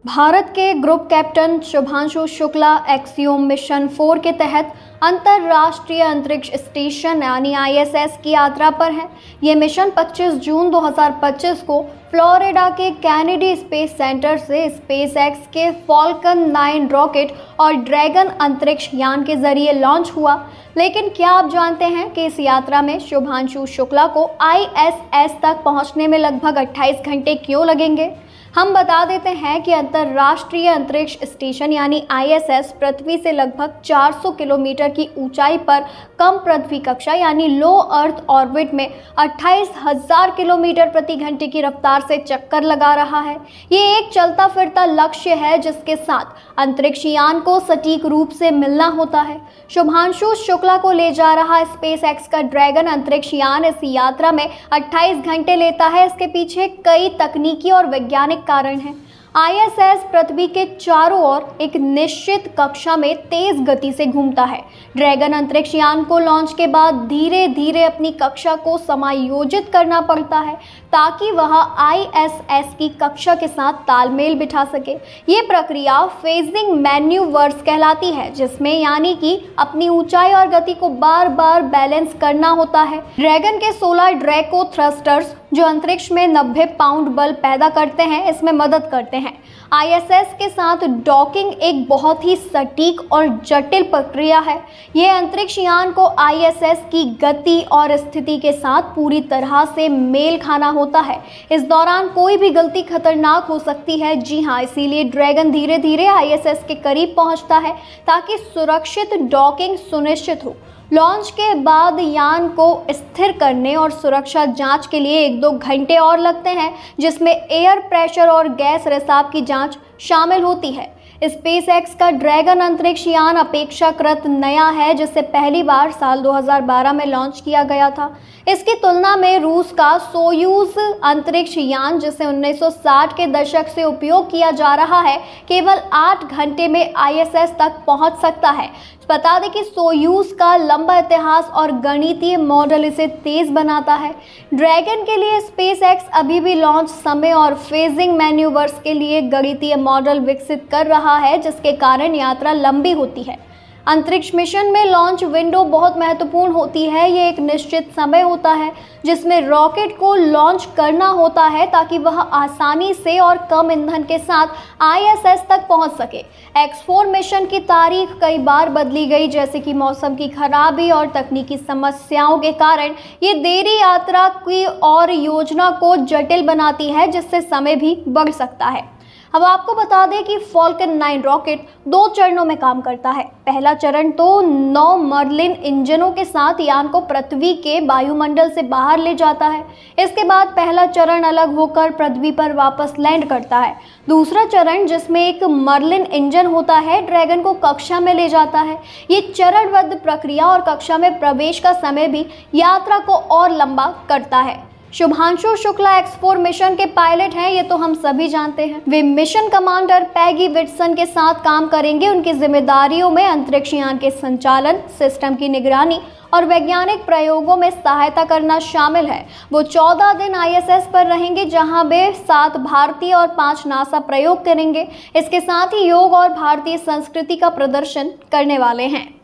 भारत के group captain Shubhanshu Shukla axiom mission 4 के तहत अंतर्राष्ट्रीय अंतरिक्ष स्टेशन यानी ISS की यात्रा पर है। ये मिशन 25 जून 2025 को फ्लोरिडा के कैनेडी स्पेस सेंटर से SpaceX के फॉल्कन 9 रॉकेट और ड्रैगन अंतरिक्ष यान के जरिए लॉन्च हुआ। लेकिन क्या आप जानते हैं कि इस यात्रा में शुभांशु शुक्ला को ISS तक पहुंचने में लगभग 28 घंटे क्यों लगेंगे? हम बता देते हैं कि अंतर्राष्ट्रीय अंतरिक्ष स्टेशन यानी ISS पृथ्वी से लगभग 400 किलोमीटर की ऊंचाई पर कम पृथ्वी कक्षा यानी लो अर्थ ऑर्बिट में 28,000 किलोमीटर प्रति घंटे की रफ्तार से चक्कर लगा रहा है। ये एक चलता फिरता लक्ष्य है जिसके साथ अंतरिक्ष यान को सटीक रूप से मिलना होता है। शुभांशु शुक्ला को ले जा रहा SpaceX का ड्रैगन अंतरिक्ष यान इस यात्रा में 28 घंटे लेता है। इसके पीछे कई तकनीकी और वैज्ञानिक कारण है। ISS पृथ्वी के चारों ओर एक निश्चित कक्षा में तेज गति से घूमता है। ड्रैगन अंतरिक्ष यान को लॉन्च के बाद धीरे धीरे अपनी कक्षा को समायोजित करना पड़ता है ताकि वह ISS की कक्षा के साथ तालमेल बिठा सके। ये प्रक्रिया फेजिंग मैन्यूवर्स कहलाती है, जिसमें यानी कि अपनी ऊंचाई और गति को बार बार बैलेंस करना होता है। ड्रैगन के 16 ड्रैको थ्रस्टर्स जो अंतरिक्ष में 90 पाउंड बल पैदा करते हैं, इसमें मदद करते हैं। ISS के साथ डॉकिंग एक बहुत ही सटीक और जटिल प्रक्रिया है। यह अंतरिक्ष यान को ISS की गति और स्थिति के साथ पूरी तरह से मेल खाना होता है। इस दौरान कोई भी गलती खतरनाक हो सकती है। जी हाँ, इसीलिए ड्रैगन धीरे धीरे ISS के करीब पहुंचता है ताकि सुरक्षित डॉकिंग सुनिश्चित हो। लॉन्च के बाद यान को स्थिर करने और सुरक्षा जांच के लिए 1-2 घंटे और लगते हैं, जिसमें एयर प्रेशर और गैस रिसाव की जांच शामिल होती है। SpaceX का ड्रैगन अंतरिक्ष यान अपेक्षाकृत नया है, जिसे पहली बार साल 2012 में लॉन्च किया गया था। इसकी तुलना में रूस का सोयूज अंतरिक्ष यान, जिसे 1960 के दशक से उपयोग किया जा रहा है, केवल 8 घंटे में ISS तक पहुंच सकता है। बता दें कि सोयूज का लंबा इतिहास और गणितीय मॉडल इसे तेज बनाता है। ड्रैगन के लिए SpaceX अभी भी लॉन्च समय और फेजिंग मैन्यूवर्स के लिए गणितीय मॉडल विकसित कर रहा है, जिसके कारण यात्रा लंबी होती है। अंतरिक्ष मिशन में लॉन्च विंडो बहुत महत्वपूर्ण होती है। ये एक निश्चित समय होता है जिसमें रॉकेट को लॉन्च करना होता है ताकि वह आसानी से और कम ईंधन के साथ ISS तक पहुंच सके। X4 मिशन की तारीख कई बार बदली गई, जैसे कि मौसम की खराबी और तकनीकी समस्याओं के कारण ये देरी यात्रा की और योजना को जटिल बनाती है, जिससे समय भी बढ़ सकता है। अब आपको बता दें कि फॉल्कन 9 रॉकेट 2 चरणों में काम करता है। पहला चरण तो 9 मर्लिन इंजनों के साथ यान को पृथ्वी के वायुमंडल से बाहर ले जाता है। इसके बाद पहला चरण अलग होकर पृथ्वी पर वापस लैंड करता है। दूसरा चरण, जिसमें एक मर्लिन इंजन होता है, ड्रैगन को कक्षा में ले जाता है। ये चरणबद्ध प्रक्रिया और कक्षा में प्रवेश का समय भी यात्रा को और लंबा करता है। शुभांशु शुक्ला X4 मिशन के पायलट हैं, ये तो हम सभी जानते हैं। वे मिशन कमांडर पैगी विटसन के साथ काम करेंगे। उनकी जिम्मेदारियों में अंतरिक्ष यान के संचालन, सिस्टम की निगरानी और वैज्ञानिक प्रयोगों में सहायता करना शामिल है। वो 14 दिन ISS पर रहेंगे, जहां वे 7 भारतीय और 5 नासा प्रयोग करेंगे। इसके साथ ही योग और भारतीय संस्कृति का प्रदर्शन करने वाले हैं।